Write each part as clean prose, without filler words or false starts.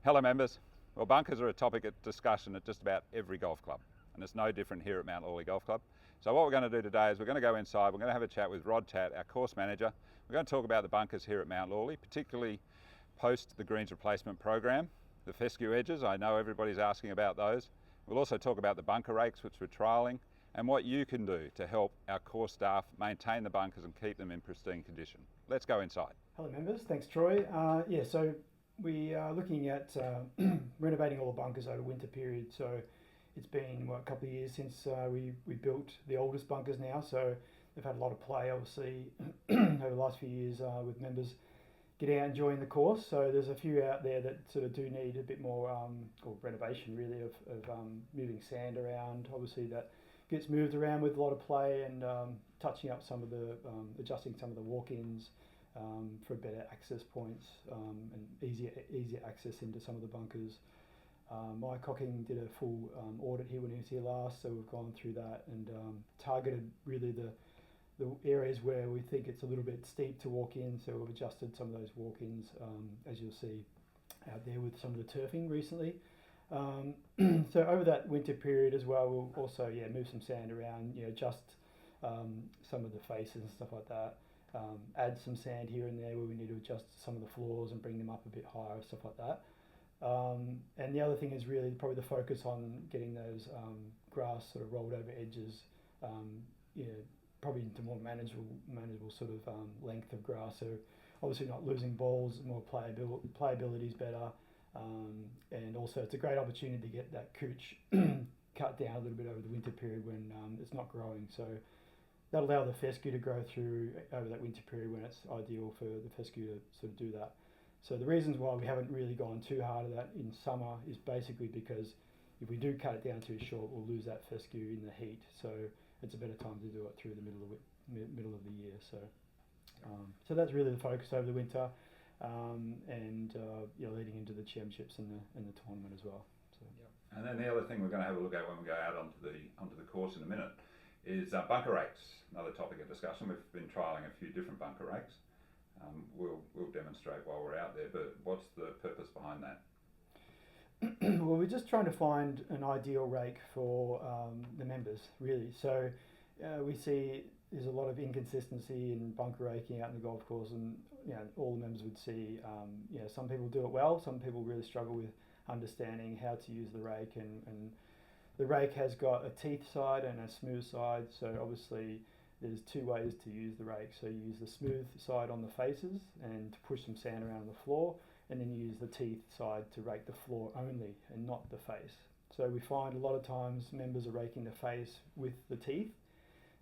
Hello members. Well, bunkers are a topic of discussion at just about every golf club, and it's no different here at Mount Lawley Golf Club. So what we're going to do today is we're going to go inside, we're going to have a chat with Rod Tatt, our course manager. We're going to talk about the bunkers here at Mount Lawley, particularly post the greens replacement program. The fescue edges, I know everybody's asking about those. We'll also talk about the bunker rakes, which we're trialling, and what you can do to help our course staff maintain the bunkers and keep them in pristine condition. Let's go inside. Hello members, thanks Troy. So we are looking at renovating all the bunkers over the winter period. So it's been a couple of years since we built the oldest bunkers now, so they've had a lot of play obviously over the last few years with members getting out and enjoying the course. So there's a few out there that sort of do need a bit more or renovation really of moving sand around. Obviously that gets moved around with a lot of play and touching up some of the, adjusting some of the walk-ins for better access points and easier access into some of the bunkers. Mike Cocking did a full audit here when he was here last, so we've gone through that and targeted really the areas where we think it's a little bit steep to walk in, so we've adjusted some of those walk-ins, as you'll see out there with some of the turfing recently. So over that winter period as well, we'll also move some sand around, adjust some of the faces and stuff like that. Add some sand here and there where we need to adjust some of the floors and bring them up a bit higher, stuff like that. And the other thing is really probably the focus on getting those grass sort of rolled over edges, probably into more manageable sort of length of grass. So obviously not losing balls, more playability is better. And also it's a great opportunity to get that cooch cut down a little bit over the winter period when it's not growing. So that'll allow the fescue to grow through over that winter period when it's ideal for the fescue to sort of do that. So the reasons why we haven't really gone too hard at that in summer is basically because if we do cut it down too short, we'll lose that fescue in the heat. So it's a better time to do it through the middle of the year. So that's really the focus over the winter, and leading into the championships and the tournament as well. So. Yep. And then the other thing we're going to have a look at when we go out onto the course in a minute is bunker rakes. Another topic of discussion. We've been trialling a few different bunker rakes. We'll demonstrate while we're out there, but what's the purpose behind that? Well, we're just trying to find an ideal rake for the members, really. So we see there's a lot of inconsistency in bunker raking out in the golf course, and all the members would see. Some people do it well, some people really struggle with understanding how to use the rake, and the rake has got a teeth side and a smooth side. So obviously there's two ways to use the rake. So you use the smooth side on the faces and to push some sand around the floor, and then you use the teeth side to rake the floor only and not the face. So we find a lot of times members are raking the face with the teeth,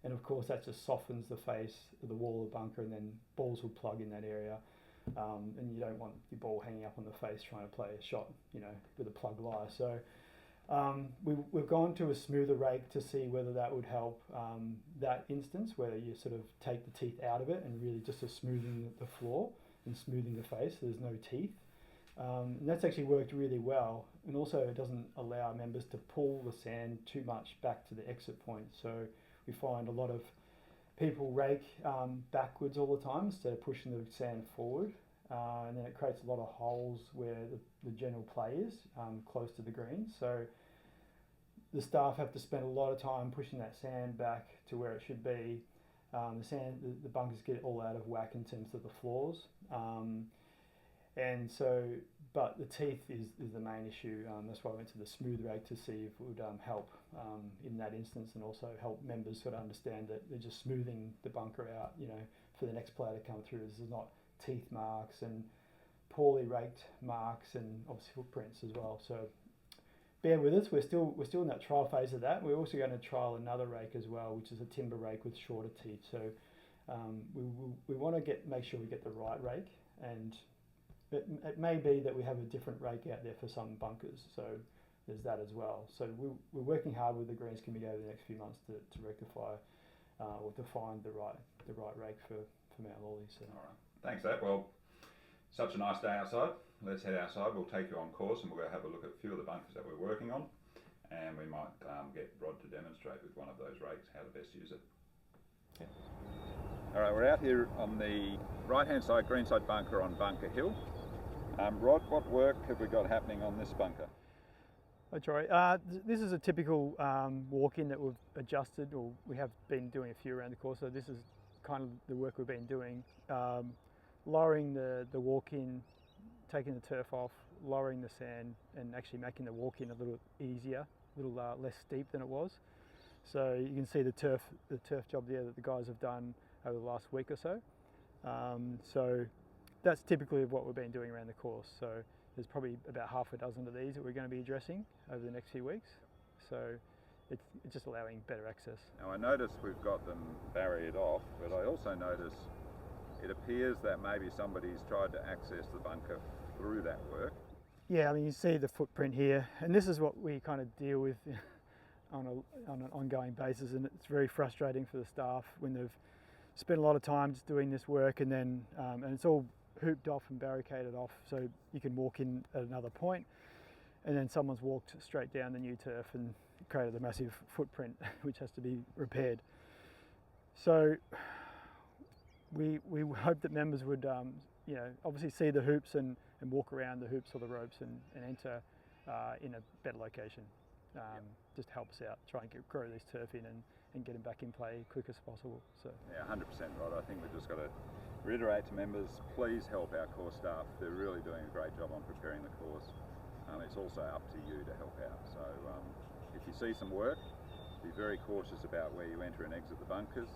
and of course that just softens the face of the wall of the bunker, and then balls will plug in that area, and you don't want your ball hanging up on the face trying to play a shot with a plug lie. So we've gone to a smoother rake to see whether that would help that instance where you sort of take the teeth out of it and really just smoothing the floor and smoothing the face, so there's no teeth. And that's actually worked really well, and also it doesn't allow members to pull the sand too much back to the exit point. So we find a lot of people rake backwards all the time instead of pushing the sand forward, and then it creates a lot of holes where the general play is close to the green. So the staff have to spend a lot of time pushing that sand back to where it should be. The bunkers get all out of whack in terms of the floors, but the teeth is the main issue. That's why I went to the smooth rake to see if it would help in that instance, and also help members sort of understand that they're just smoothing the bunker out, for the next player to come through. This is not teeth marks and poorly raked marks, and obviously footprints as well. So bear with us. We're still in that trial phase of that. We're also going to trial another rake as well, which is a timber rake with shorter teeth. So we want to make sure we get the right rake, and it may be that we have a different rake out there for some bunkers. So there's that as well. So we're working hard with the Greens Committee over the next few months to rectify or to find the right rake for Mount Lawley. So. All right. Thanks, Dave. Well, such a nice day outside. Let's head outside. We'll take you on course and we'll go have a look at a few of the bunkers that we're working on, and we might get Rod to demonstrate with one of those rakes how to best use it. Yeah. All right, we're out here on the right-hand side, greenside bunker on Bunker Hill. Rod, what work have we got happening on this bunker? That's right. This is a typical walk-in that we've adjusted, or we have been doing a few around the course. So this is kind of the work we've been doing, lowering the walk-in, taking the turf off, lowering the sand, and actually making the walk-in a little easier, a little less steep than it was. So you can see the turf job there that the guys have done over the last week or so. So that's typically what we've been doing around the course. So there's probably about half a dozen of these that we're going to be addressing over the next few weeks. So it's just allowing better access. Now I notice we've got them barriered off, but I also notice it appears that maybe somebody's tried to access the bunker through that work. Yeah, I mean, you see the footprint here, and this is what we kind of deal with on an ongoing basis, and it's very frustrating for the staff when they've spent a lot of time just doing this work, and then and it's all hooped off and barricaded off, so you can walk in at another point, and then someone's walked straight down the new turf and created a massive footprint which has to be repaired. So we hope that members would obviously see the hoops and walk around the hoops or the ropes and enter in a better location. Just help us out, try and grow this turf in and get them back in play quick as possible. So yeah, 100% Rod. I think we've just got to reiterate to members, please help our course staff. They're really doing a great job on preparing the course. It's also up to you to help out. So if you see some work, be very cautious about where you enter and exit the bunkers.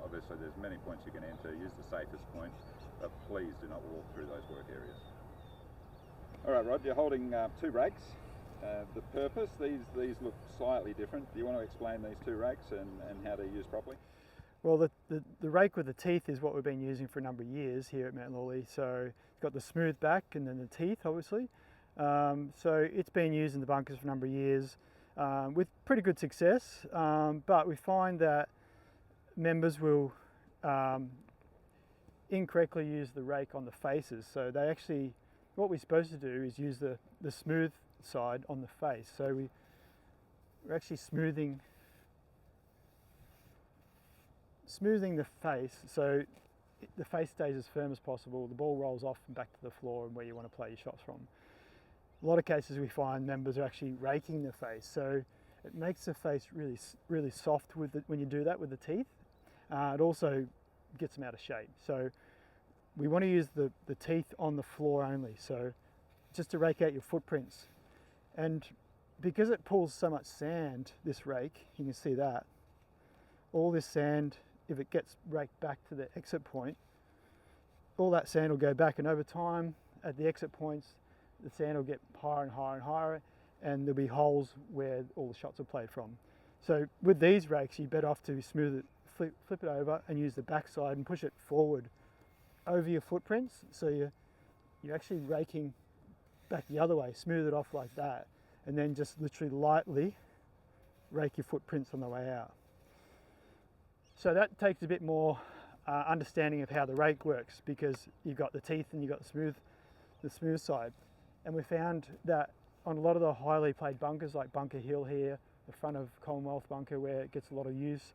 Obviously there's many points you can enter, use the safest point, but please do not walk through those work areas. All right Rod, you're holding two rakes. The purpose, these look slightly different. Do you want to explain these two rakes and how they're used properly? Well, the rake with the teeth is what we've been using for a number of years here at Mount Lawley. So it's got the smooth back and then the teeth, obviously. So it's been used in the bunkers for a number of years with pretty good success, but we find that members will incorrectly use the rake on the faces. So they actually, what we're supposed to do is use the smooth side on the face. So we're actually smoothing the face so the face stays as firm as possible, the ball rolls off and back to the floor and where you want to play your shots from. A lot of cases we find members are actually raking the face, so it makes the face really soft when you do that with the teeth. It also gets them out of shape. So we want to use the teeth on the floor only, so just to rake out your footprints. And because it pulls so much sand, this rake, you can see that, all this sand, if it gets raked back to the exit point, all that sand will go back, and over time at the exit points the sand will get higher and higher and higher, and there'll be holes where all the shots are played from. So with these rakes you're better off to smooth it, flip it over and use the back side and push it forward over your footprints, so you're actually raking back the other way, smooth it off like that, and then just literally lightly rake your footprints on the way out. So that takes a bit more understanding of how the rake works, because you've got the teeth and you've got the smooth side. And we found that on a lot of the highly played bunkers like Bunker Hill here, the front of Commonwealth bunker where it gets a lot of use,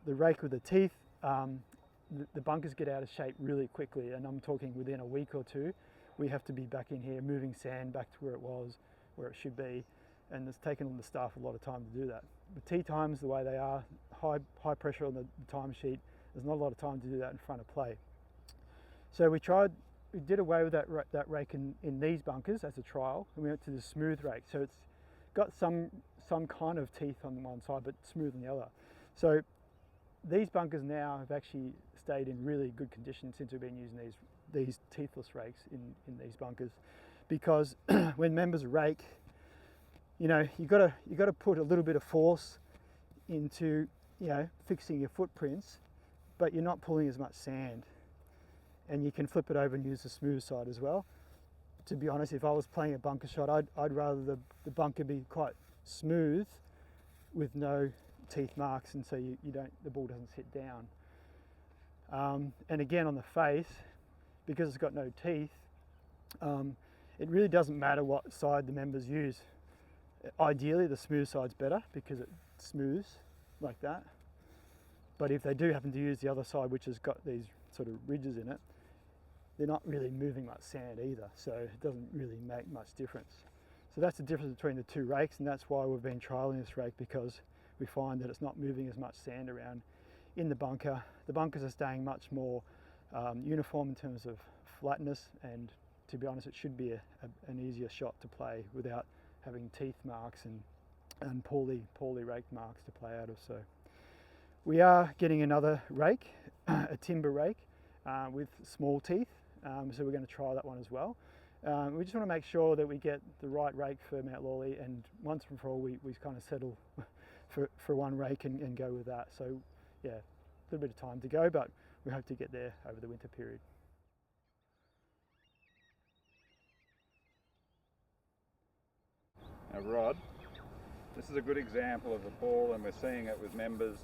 the rake with the teeth, the bunkers get out of shape really quickly, and I'm talking within a week or two we have to be back in here moving sand back to where it was, where it should be, and it's taken the staff a lot of time to do that. The tee times, the way they are, high pressure on the time sheet, there's not a lot of time to do that in front of play. So we did away with that rake in these bunkers as a trial, and we went to the smooth rake. So it's got some kind of teeth on one side but smooth on the other. So these bunkers now have actually stayed in really good condition since we've been using these teethless rakes in these bunkers, because when members rake, you got to put a little bit of force into fixing your footprints, but you're not pulling as much sand, and you can flip it over and use the smooth side as well. To be honest, if I was playing a bunker shot, I'd rather the bunker be quite smooth with no teeth marks, and so the ball doesn't sit down. And again on the face, because it's got no teeth, it really doesn't matter what side the members use. Ideally the smooth side's better because it smooths like that, but if they do happen to use the other side which has got these sort of ridges in it, they're not really moving much sand either, so it doesn't really make much difference. So that's the difference between the two rakes, and that's why we've been trialling this rake, because we find that it's not moving as much sand around in the bunker. The bunkers are staying much more uniform in terms of flatness, and to be honest, it should be an easier shot to play without having teeth marks and poorly raked marks to play out of. So we are getting another rake, a timber rake with small teeth, so we're going to try that one as well. We just want to make sure that we get the right rake for Mount Lawley, and once and for all we kind of settle for one rake and go with that. So yeah, a little bit of time to go, but we hope to get there over the winter period. Now Rod, this is a good example of a ball, and we're seeing it with members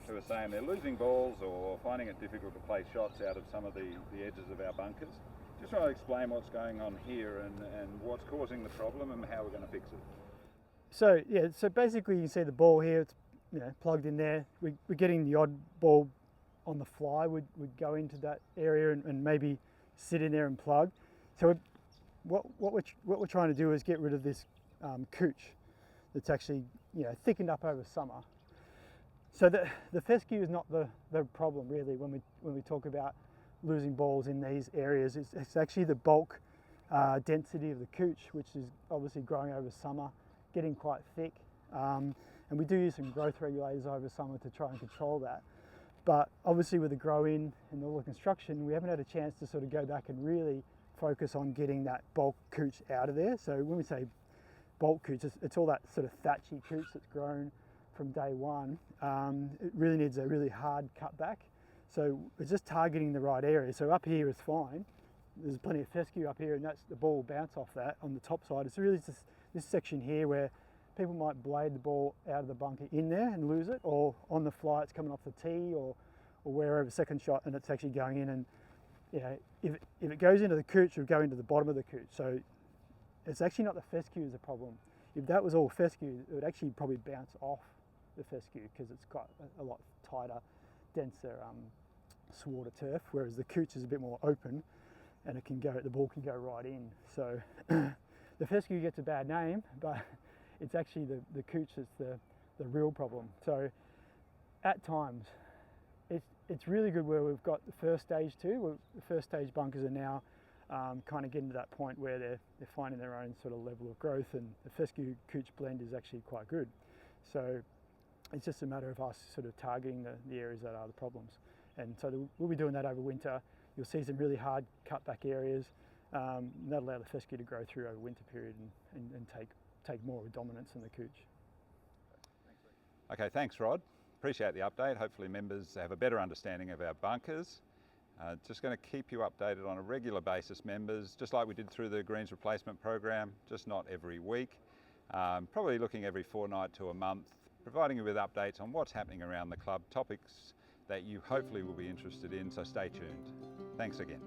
who are saying they're losing balls or finding it difficult to play shots out of some of the edges of our bunkers. Just want to explain what's going on here and what's causing the problem and how we're going to fix it. So yeah, so basically you see the ball here, it's plugged in there. We're getting the odd ball on the fly, would go into that area and maybe sit in there and plug. So what we're trying to do is get rid of this cooch that's actually thickened up over summer. So the fescue is not the problem really when we talk about losing balls in these areas. It's actually the bulk density of the cooch, which is obviously growing over summer, getting quite thick. And we do use some growth regulators over summer to try and control that. But obviously with the grow in and all the construction, we haven't had a chance to sort of go back and really focus on getting that bulk cooch out of there. So when we say bulk cooch, it's all that sort of thatchy cooch that's grown from day one. It really needs a really hard cutback. So it's just targeting the right area. So up here is fine. There's plenty of fescue up here, and that's the ball will bounce off that on the top side. It's really just this section here where people might blade the ball out of the bunker in there and lose it, or on the fly it's coming off the tee or wherever, second shot, and it's actually going in. And if it goes into the cooch, it will go into the bottom of the cooch. So it's actually not the fescue is the problem. If that was all fescue, it would actually probably bounce off the fescue because it's got a lot tighter, denser sward turf, whereas the cooch is a bit more open and the ball can go right in. So the fescue gets a bad name, but it's actually the cooch that's the real problem. So at times, it's really good where we've got the first stage too. The first stage bunkers are now kind of getting to that point where they're finding their own sort of level of growth, and the fescue cooch blend is actually quite good. So it's just a matter of us sort of targeting the areas that are the problems. And so we'll be doing that over winter. You'll see some really hard cutback areas. That'll allow the fescue to grow through over winter period and take more dominance in the cooch. Okay, thanks Rod. Appreciate the update. Hopefully members have a better understanding of our bunkers. Just going to keep you updated on a regular basis, members, just like we did through the greens replacement program, just not every week. Probably looking every fortnight to a month, providing you with updates on what's happening around the club, topics that you hopefully will be interested in, so stay tuned. Thanks again.